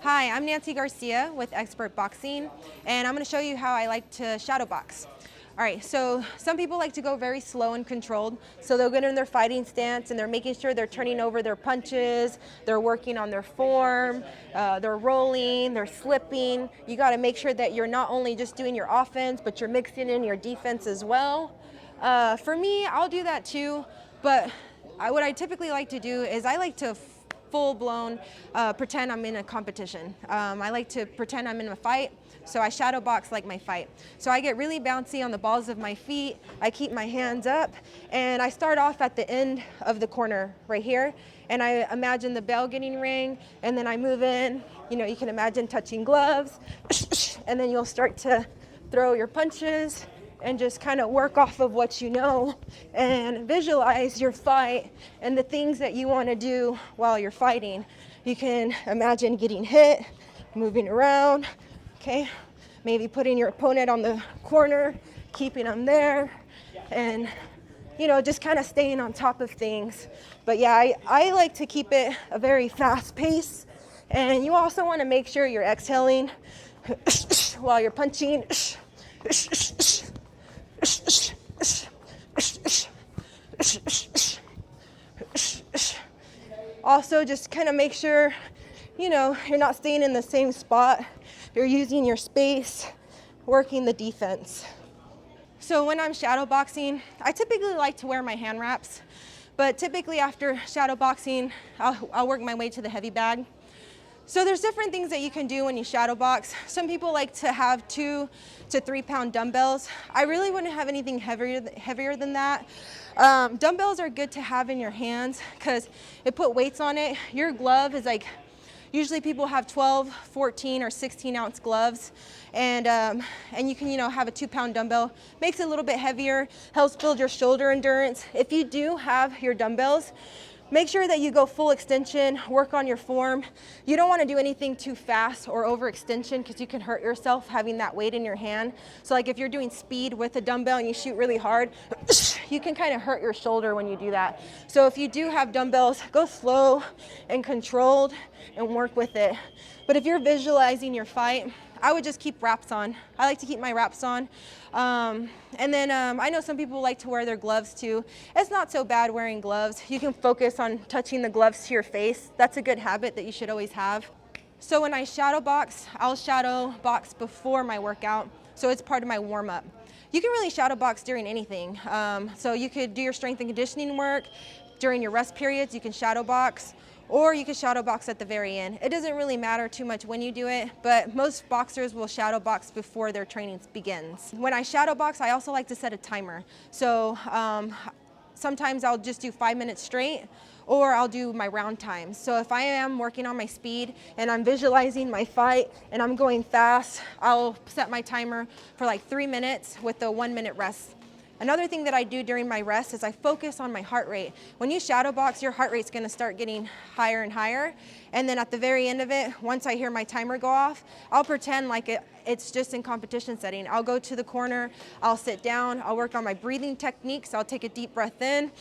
Hi, I'm Nancy Garcia with Expert Boxing, and I'm going to show you how I like to shadow box. All right, so some people like to go very slow and controlled. So they'll get in their fighting stance and they're making sure they're turning over their punches, they're working on their form, they're rolling, they're slipping. You got to make sure that you're not only just doing your offense, but you're mixing in your defense as well. For me, I'll do that too, but what I typically like to do is I like to full-blown pretend I'm in a competition. I like to pretend I'm in a fight, so I shadow box like my fight. So I get really bouncy on the balls of my feet, I keep my hands up, and I start off at the end of the corner right here, and I imagine the bell getting ring, and then I move in. You know, you can imagine touching gloves, and then you'll start to throw your punches, and just kind of work off of what you know and visualize your fight and the things that you want to do while you're fighting. You can imagine getting hit, moving around, okay? Maybe putting your opponent on the corner, keeping them there, and you know, just kind of staying on top of things. But yeah, I like to keep it a very fast pace, and you also want to make sure you're exhaling while you're punching. Also, just kind of make sure, you know, you're not staying in the same spot. You're using your space, working the defense. So when I'm shadow boxing, I typically like to wear my hand wraps, but typically after shadow boxing, I'll work my way to the heavy bag. So there's different things that you can do when you shadow box. Some people like to have 2 to 3 pound dumbbells. I really wouldn't have anything heavier than that. Dumbbells are good to have in your hands because it put weights on it. Your glove is like, usually people have 12, 14, or 16 ounce gloves. And you can, you know, have a 2 pound dumbbell. Makes it a little bit heavier, helps build your shoulder endurance. If you do have your dumbbells, make sure that you go full extension, work on your form. You don't want to do anything too fast or overextension because you can hurt yourself having that weight in your hand. So like if you're doing speed with a dumbbell and you shoot really hard, you can kind of hurt your shoulder when you do that. So if you do have dumbbells, go slow and controlled and work with it. But if you're visualizing your fight, I would just keep wraps on. I like to keep my wraps on. And then I know some people like to wear their gloves too. It's not so bad wearing gloves. You can focus on touching the gloves to your face. That's a good habit that you should always have. So when I shadow box, I'll shadow box before my workout. So it's part of my warm up. You can really shadow box during anything. So you could do your strength and conditioning work. During your rest periods, you can shadow box. Or you can shadow box at the very end. It doesn't really matter too much when you do it, but most boxers will shadow box before their training begins. When I shadow box, I also like to set a timer. So sometimes I'll just do 5 minutes straight, or I'll do my round times. So if I am working on my speed and I'm visualizing my fight and I'm going fast, I'll set my timer for like 3 minutes with a 1 minute rest. Another thing that I do during my rest is I focus on my heart rate. When you shadow box, your heart rate's gonna start getting higher and higher. And then at the very end of it, once I hear my timer go off, I'll pretend like it's just in competition setting. I'll go to the corner, I'll sit down, I'll work on my breathing techniques. I'll take a deep breath in,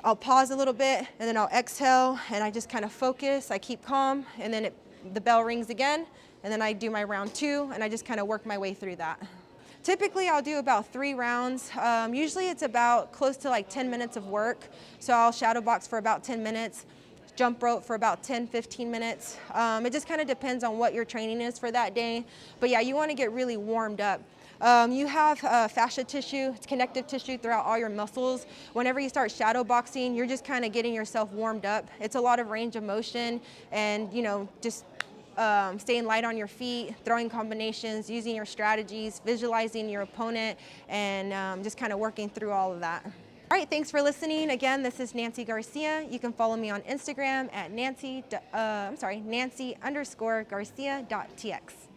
I'll pause a little bit, and then I'll exhale, and I just kind of focus, I keep calm, and then the bell rings again, and then I do my round 2, and I just kind of work my way through that. Typically, I'll do about 3 rounds. Usually it's about close to like 10 minutes of work. So I'll shadow box for about 10 minutes, jump rope for about 10, 15 minutes. It just kind of depends on what your training is for that day. But yeah, you want to get really warmed up. You have fascia tissue, it's connective tissue throughout all your muscles. Whenever you start shadow boxing, you're just kind of getting yourself warmed up. It's a lot of range of motion and, you know, just staying light on your feet, throwing combinations, using your strategies, visualizing your opponent, and just kind of working through all of that. All right, thanks for listening. Again, this is Nancy Garcia. You can follow me on Instagram at Nancy_Garcia.tx.